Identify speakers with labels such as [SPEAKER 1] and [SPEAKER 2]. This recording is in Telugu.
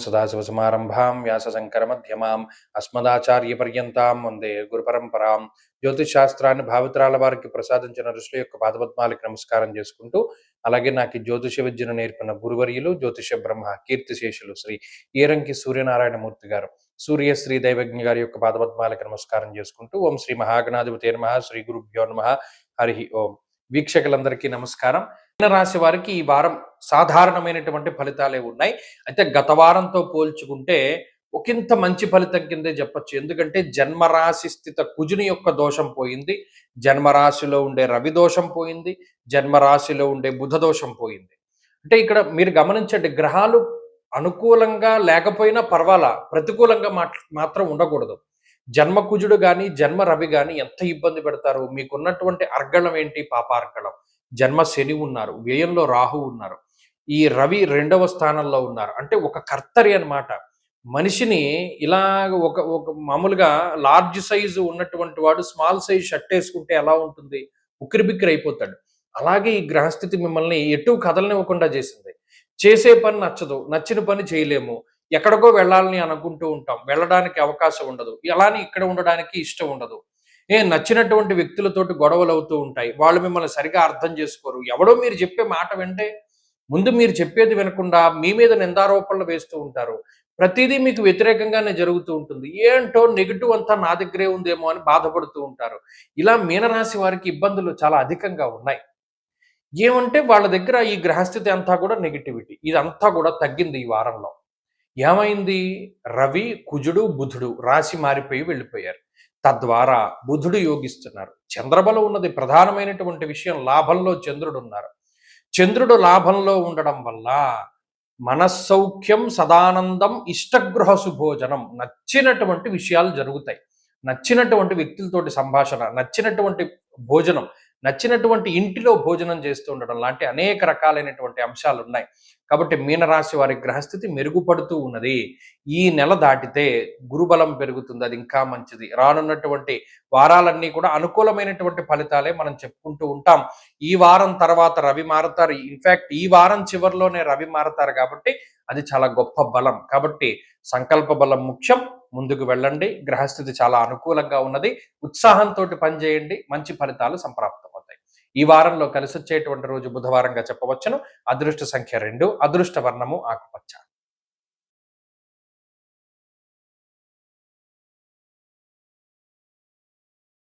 [SPEAKER 1] సదాశివసమారంభాం వ్యాసశంకరమధ్యమాం అస్మదాచార్యపర్యంతాం వందే గురుపరంపరాం. జ్యోతిష్ శాస్త్రాన్ని భావితరాల వారికి ప్రసాదించిన ఋషుల యొక్క పాదపద్మాలకి నమస్కారం చేసుకుంటూ, అలాగే నాకు ఈ జ్యోతిష విద్యను నేర్పిన గురువర్యులు జ్యోతిష బ్రహ్మ కీర్తిశేషులు శ్రీ ఈరంకి సూర్యనారాయణమూర్తి గారు, సూర్యశ్రీ దైవజ్ఞ గారి యొక్క పాదపద్మాలకి నమస్కారం చేసుకుంటూ, ఓం శ్రీ మహాగణాధిపతి నమః, శ్రీ గురుభ్యో నమః, హరి ఓం. వీక్షకులందరికీ నమస్కారం. రాశి వారికి ఈ వారం సాధారణమైనటువంటి ఫలితాలే ఉన్నాయి. అయితే గత వారంతో పోల్చుకుంటే ఒకంత మంచి ఫలితం కిందే చెప్పొచ్చు. ఎందుకంటే జన్మరాశి స్థిత కుజుని యొక్క దోషం పోయింది, జన్మరాశిలో ఉండే రవి దోషం పోయింది, జన్మరాశిలో ఉండే బుధ దోషం పోయింది. అంటే ఇక్కడ మీరు గమనించండి, గ్రహాలు అనుకూలంగా లేకపోయినా పర్వాలా, ప్రతికూలంగా మాత్రం ఉండకూడదు. జన్మ కుజుడు కానీ జన్మ రవి కానీ ఎంత ఇబ్బంది పెడతారు. మీకున్నటువంటి అర్గళం ఏంటి? పాపార్గళం. జన్మ శని ఉన్నారు, వ్యయంలో రాహు ఉన్నారు, ఈ రవి 2వ స్థానంలో ఉన్నారు. అంటే ఒక కర్తరి అన్నమాట. మనిషిని ఇలా ఒక ఒక మామూలుగా లార్జ్ సైజు ఉన్నటువంటి వాడు స్మాల్ సైజ్ షర్ట్ వేసుకుంటే ఎలా ఉంటుంది? ఉక్కిరిబిక్కిరి అయిపోతాడు. అలాగే ఈ గ్రహస్థితి మిమ్మల్ని ఎటు కదలనివ్వకుండా చేసింది. చేసే పని నచ్చదు, నచ్చిన పని చేయలేము, ఎక్కడికో వెళ్ళాలని అనుకుంటూ ఉంటాం, వెళ్ళడానికి అవకాశం ఉండదు, అలానే ఇక్కడ ఉండడానికి ఇష్టం ఉండదు. నచ్చినటువంటి వ్యక్తులతోటి గొడవలు అవుతూ ఉంటాయి, వాళ్ళు మిమ్మల్ని సరిగా అర్థం చేసుకోరు. ఎవడో మీరు చెప్పే మాట వింటే ముందు మీరు చెప్పేది వినకుండా మీ మీద నిందారోపణలు వేస్తూ ఉంటారు. ప్రతిదీ మీకు వ్యతిరేకంగానే జరుగుతూ ఉంటుంది. ఏంటో నెగిటివ్ అంతా నా దగ్గరే ఉందేమో అని బాధపడుతూ ఉంటారు. ఇలా మీనరాశి వారికి ఇబ్బందులు చాలా అధికంగా ఉన్నాయి. ఏమంటే వాళ్ళ దగ్గర ఈ గ్రహస్థితి అంతా కూడా నెగిటివిటీ, ఇదంతా కూడా తగ్గింది ఈ వారంలో. ఏమైంది? రవి, కుజుడు, బుధుడు రాశి మారిపోయి వెళ్ళిపోయారు. తద్వారా బుధుడు యోగిస్తున్నారు. చంద్రబలం ఉన్నది ప్రధానమైనటువంటి విషయం. లాభంలో చంద్రుడు ఉన్నారు. చంద్రుడు లాభంలో ఉండడం వల్ల మనస్సౌఖ్యం, సదానందం, ఇష్టగృహ సుభోజనం, నచ్చినటువంటి విషయాలు జరుగుతాయి. నచ్చినటువంటి వ్యక్తులతోటి సంభాషణ, నచ్చినటువంటి భోజనం, నచ్చినటువంటి ఇంటిలో భోజనం చేస్తూ ఉండడం లాంటి అనేక రకాలైనటువంటి అంశాలు ఉన్నాయి. కాబట్టి మీనరాశి వారి గ్రహస్థితి మెరుగుపడుతూ ఉన్నది. ఈ నెల దాటితే గురుబలం పెరుగుతుంది, అది ఇంకా మంచిది. రానున్నటువంటి వారాలన్నీ కూడా అనుకూలమైనటువంటి ఫలితాలే మనం చెప్పుకుంటూ ఉంటాం. ఈ వారం తర్వాత రవి మారతారు. ఇన్ఫాక్ట్ ఈ వారం చివరిలోనే రవి మారతారు కాబట్టి అది చాలా గొప్ప బలం. కాబట్టి సంకల్ప బలం ముఖ్యం. ముందుకు వెళ్ళండి. గ్రహస్థితి చాలా అనుకూలంగా ఉన్నది. ఉత్సాహంతో పనిచేయండి, మంచి ఫలితాలు సంప్రాప్తమవుతాయి. ఈ వారంలో కలిసి వచ్చేటువంటి రోజు బుధవారంగా చెప్పవచ్చును. అదృష్ట సంఖ్య 2, అదృష్ట వర్ణము ఆకుపచ్చ.